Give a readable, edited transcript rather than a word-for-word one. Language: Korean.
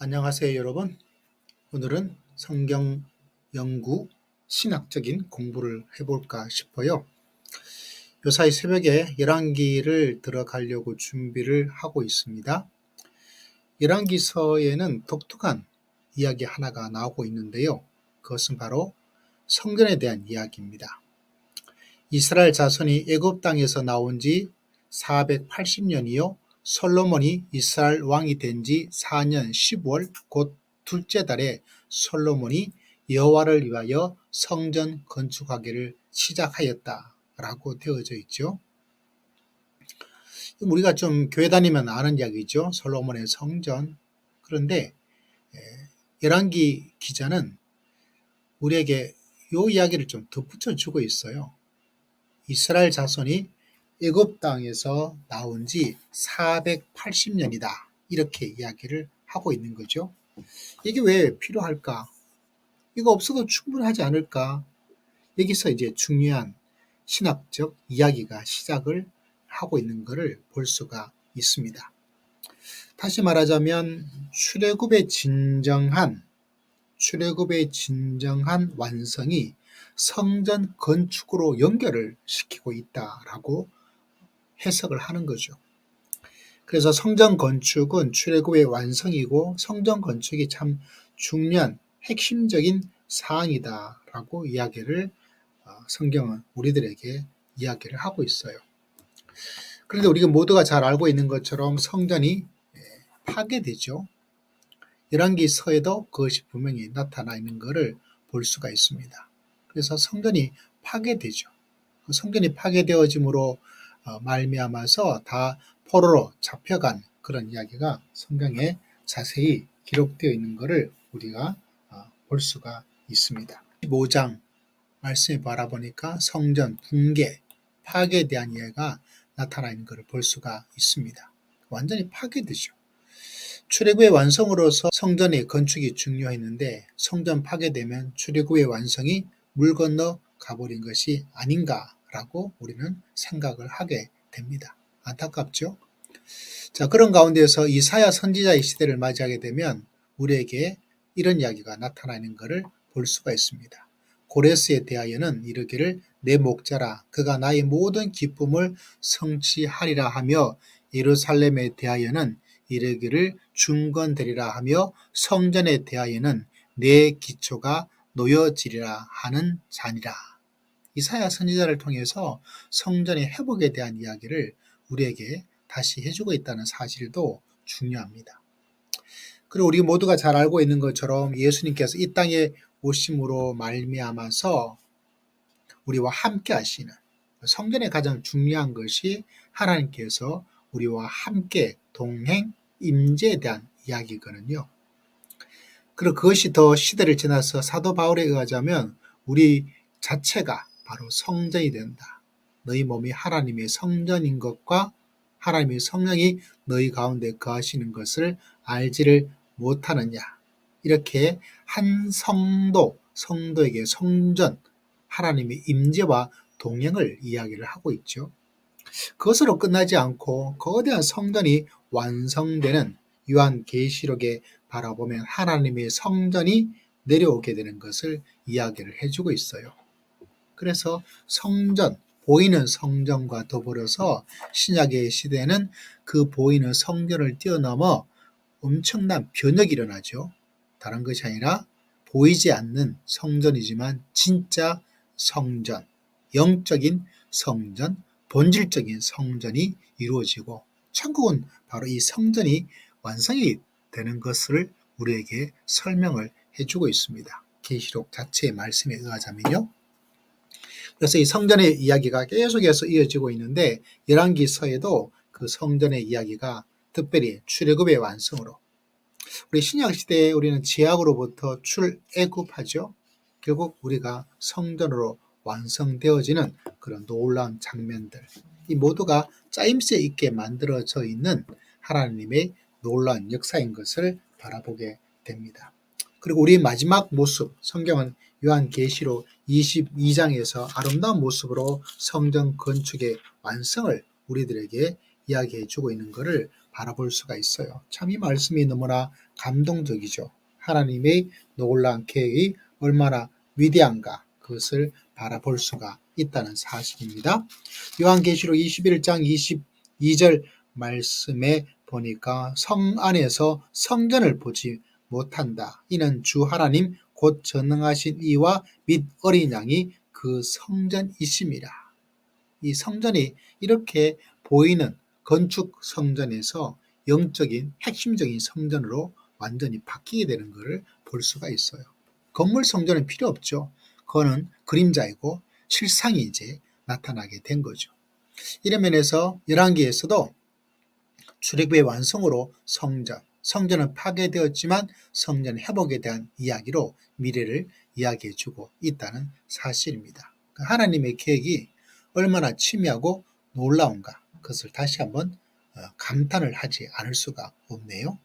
안녕하세요, 여러분. 오늘은 성경 연구 신학적인 공부를 해볼까 싶어요. 요사이 새벽에 열왕기를 들어가려고 준비를 하고 있습니다. 열왕기서에는 독특한 이야기 하나가 나오고 있는데요. 그것은 바로 성전에 대한 이야기입니다. 이스라엘 자손이 애굽 땅에서 나온 지 480년이요. 솔로몬이 이스라엘 왕이 된 지 4년 10월 곧 둘째 달에 솔로몬이 여호와를 위하여 성전 건축하기를 시작하였다라고 되어져 있죠. 우리가 좀 교회 다니면 아는 이야기죠. 솔로몬의 성전. 그런데 열왕기 기자는 우리에게 이 이야기를 좀 덧붙여 주고 있어요. 이스라엘 자손이 애굽 땅에서 나온 지 480년이다. 이렇게 이야기를 하고 있는 거죠. 이게 왜 필요할까? 이거 없어도 충분하지 않을까? 여기서 이제 중요한 신학적 이야기가 시작을 하고 있는 것을 볼 수가 있습니다. 다시 말하자면 출애굽의 진정한 완성이 성전 건축으로 연결을 시키고 있다라고 해석을 하는 거죠. 그래서 성전 건축은 출애굽의 완성이고 성전 건축이 참 중요한 핵심적인 사항이다라고 이야기를 성경은 우리들에게 이야기를 하고 있어요. 그런데 우리가 모두가 잘 알고 있는 것처럼 성전이 파괴되죠. 열왕기서에도 그것이 분명히 나타나 있는 것을 볼 수가 있습니다. 그래서 성전이 파괴되죠. 성전이 파괴되어짐으로 말미암아서 다 포로로 잡혀간 그런 이야기가 성경에 자세히 기록되어 있는 것을 우리가 볼 수가 있습니다. 15장 말씀을 바라보니까 성전 붕괴, 파괴에 대한 이야기가 나타나 있는 것을 볼 수가 있습니다. 완전히 파괴되죠. 출애굽의 완성으로서 성전의 건축이 중요했는데 성전 파괴되면 출애굽의 완성이 물 건너 가버린 것이 아닌가라고 우리는 생각을 하게 됩니다. 안타깝죠? 자, 그런 가운데서 이사야 선지자의 시대를 맞이하게 되면 우리에게 이런 이야기가 나타나는 것을 볼 수가 있습니다. 고레스에 대하여는 이르기를 내 목자라 그가 나의 모든 기쁨을 성취하리라 하며 예루살렘에 대하여는 이르기를 중건되리라 하며 성전에 대하여는 내 기초가 놓여지리라 하는 자니라. 이사야 선지자를 통해서 성전의 회복에 대한 이야기를 우리에게 다시 해주고 있다는 사실도 중요합니다. 그리고 우리 모두가 잘 알고 있는 것처럼 예수님께서 이 땅에 오심으로 말미암아서 우리와 함께 하시는 성전의 가장 중요한 것이 하나님께서 우리와 함께 동행, 임재에 대한 이야기거든요. 그리고 그것이 더 시대를 지나서 사도 바울에 의하자면 우리 자체가 바로 성전이 된다. 너희 몸이 하나님의 성전인 것과 하나님의 성령이 너희 가운데 거하시는 것을 알지를 못하느냐. 이렇게 한 성도에게 성전, 하나님의 임재와 동행을 이야기를 하고 있죠. 그것으로 끝나지 않고 거대한 성전이 완성되는 요한계시록에 바라보면 하나님의 성전이 내려오게 되는 것을 이야기를 해주고 있어요. 그래서 성전, 보이는 성전과 더불어서 신약의 시대에는 그 보이는 성전을 뛰어넘어 엄청난 변혁이 일어나죠. 다른 것이 아니라 보이지 않는 성전이지만 진짜 성전, 영적인 성전, 본질적인 성전이 이루어지고 천국은 바로 이 성전이 완성이 되는 것을 우리에게 설명을 해주고 있습니다. 계시록 자체의 말씀에 의하자면요. 그래서 이 성전의 이야기가 계속해서 이어지고 있는데 열왕기서에도 그 성전의 이야기가 특별히 출애굽의 완성으로 우리 신약시대에 우리는 지약으로부터 출애굽하죠. 결국 우리가 성전으로 완성되어지는 그런 놀라운 장면들 이 모두가 짜임새 있게 만들어져 있는 하나님의 놀라운 역사인 것을 바라보게 됩니다. 그리고 우리 마지막 모습 성경은 요한계시록 22장에서 아름다운 모습으로 성전 건축의 완성을 우리들에게 이야기해 주고 있는 것을 바라볼 수가 있어요. 참 이 말씀이 너무나 감동적이죠. 하나님의 놀라운 계획이 얼마나 위대한가 그것을 바라볼 수가 있다는 사실입니다. 요한계시록 21장 22절 말씀에 보니까 성 안에서 성전을 보지 못한다. 이는 주 하나님 곧 전능하신 이와 및 어린 양이 그 성전이심이라. 이 성전이 이렇게 보이는 건축 성전에서 영적인 핵심적인 성전으로 완전히 바뀌게 되는 것을 볼 수가 있어요. 건물 성전은 필요 없죠. 그거는 그림자이고 실상이 이제 나타나게 된 거죠. 이런 면에서 열왕기에서도 출애굽의 완성으로 성전은 파괴되었지만 성전 회복에 대한 이야기로 미래를 이야기해주고 있다는 사실입니다. 하나님의 계획이 얼마나 치밀하고 놀라운가 그것을 다시 한번 감탄을 하지 않을 수가 없네요.